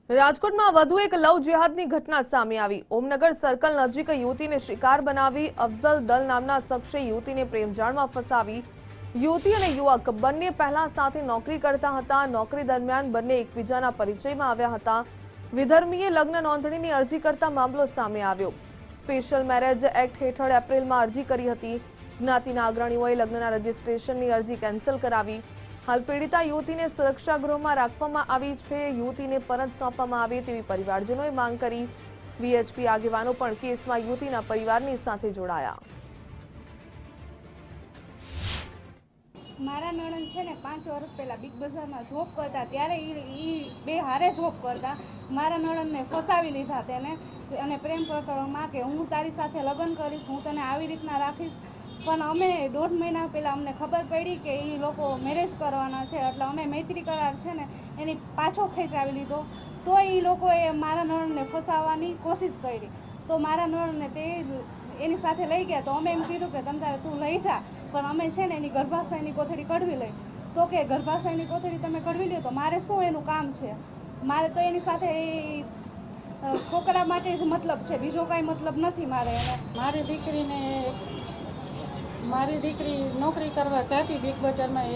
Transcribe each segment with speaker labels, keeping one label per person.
Speaker 1: રાજકોટમાં વધુ એક લવ જેહાદની ઘટના સામે આવી। ઓમનગર સર્કલ નજીક યુવતીને શિકાર બનાવી અફઝલ દલ નામના શખ્સે યુવતીને પ્રેમજાળમાં ફસાવી। યુવતી અને યુવક બંને પહેલા સાથે નોકરી કરતા હતા। નોકરી દરમિયાન બંને એકબીજાના પરિચયમાં આવ્યા હતા। વિધર્મીએ લગ્ન નોંધણીની અરજી કરતા મામલો સામે આવ્યો। સ્પેશિયલ મેરેજ એક્ટ હેઠળ એપ્રિલમાં અરજી કરી હતી। જ્ઞાતિના અગ્રણીઓએ લગ્નના રજીસ્ટ્રેશનની અરજી કેન્સલ કરાવી। हाल पीड़िता युवती ने सुरक्षा गृह में राखवामां आवी छे। युवती ने परत सौंपवामां आवे तेवी परिवारजनोए मांग करी। वीएचपी आगेवानो पण केसमां युवतीना परिवारनी साथे जोड़ाया।
Speaker 2: मारा नणंद छे ने 5 वर्ष पहला बिग बजार में जॉब करता त्यारे ई बे हारे जॉब करता। मारा नणंद ने फसावी लीधा तेने अने प्रेम प्रकरणमां के हूँ तारी साथे लग्न करीश, हूँ तने आवी रीतना राखीश। पण अमे 1.5 महीना पहला अमने खबर पड़ी कि ई लोको मेरेज करवाना छे એટલે અમે મૈત્રી કરાર છે ને એની પાછો ખેંચાવી લીધો। તો એ લોકોએ મારા નણંદને ફસાવવાની કોશિશ કરી। તો મારા નણંદને તે એની સાથે લઈ ગયા। તો અમે એમ કીધું કે તમ તારે તું લઈ જા, પણ અમે છે ને એની ગર્ભાશયની કોથળી કઢવી લઈ। તો કે ગર્ભાશયની કોથળી તમે કઢવી લ્યો તો મારે શું એનું કામ છે? મારે તો એની સાથે છોકરા માટે જ મતલબ છે, બીજો કાંઈ મતલબ નથી મારે એને।
Speaker 3: મારી દીકરી નોકરી કરવા જતી બિગ બજારમાં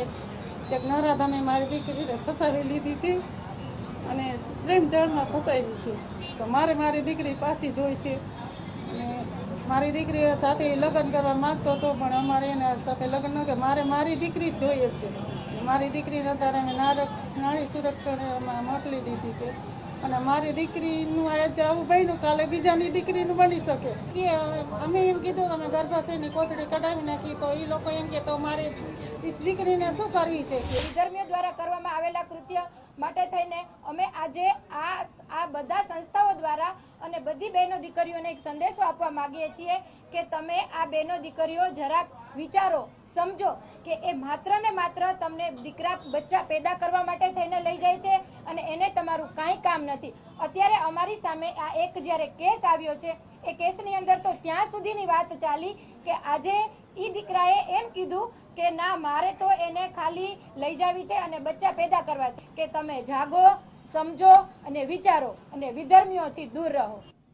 Speaker 3: એક નરાધામે મારી દીકરીને ફસાવી લીધી છે અને પ્રેમ જાળમાં ફસાવી છે। તો મારી દીકરી પાછી જોઈ છે અને મારી દીકરી સાથે લગ્ન કરવા માંગતો હતો, પણ અમારે એના સાથે લગ્ન ન કે મારી દીકરી જ જોઈએ છે। મારી દીકરીને અત્યારે અમે નારી સુરક્ષામાં મોકલી દીધી છે અને મારી દીકરીનું આજે આવું બન્યું, કાલે બીજાની દીકરીનું બની શકે કે અમે એમ કીધું અમે ગર્ભાશયની કોથળી કઢાવી નાખી। તો એ લોકો એમ કે તો મારી દીકરીને શું કરવી છે?
Speaker 4: વિધર્મીઓ દ્વારા કરવામાં આવેલા કૃત્ય માટે થઈને અમે આજે આ બધા સંસ્થાઓ દ્વારા અને બધી બહેનો દીકરીઓને એક સંદેશો આપવા માંગીએ છીએ કે તમે આ બહેનો દીકરીઓ જરાક વિચારો, સમજો કે એ માત્ર ને માત્ર તમને દીકરા બચ્ચા પેદા કરવા માટે થઈને લઈ જાય છે અને એને તમારું કાંઈ કામ નથી। અત્યારે અમારી સામે આ એક જ્યારે કેસ આવ્યો છે, એ કેસની અંદર તો ત્યાં સુધીની વાત ચાલી કે આજે ઈ દીકરાએ એમ કીધું કે ના, મારે તો એને ખાલી લઈ જાવી છે અને બચ્ચા પેદા કરવા છે। કે તમે જાગો, સમજો અને વિચારો અને વિધર્મીઓથી દૂર રહો।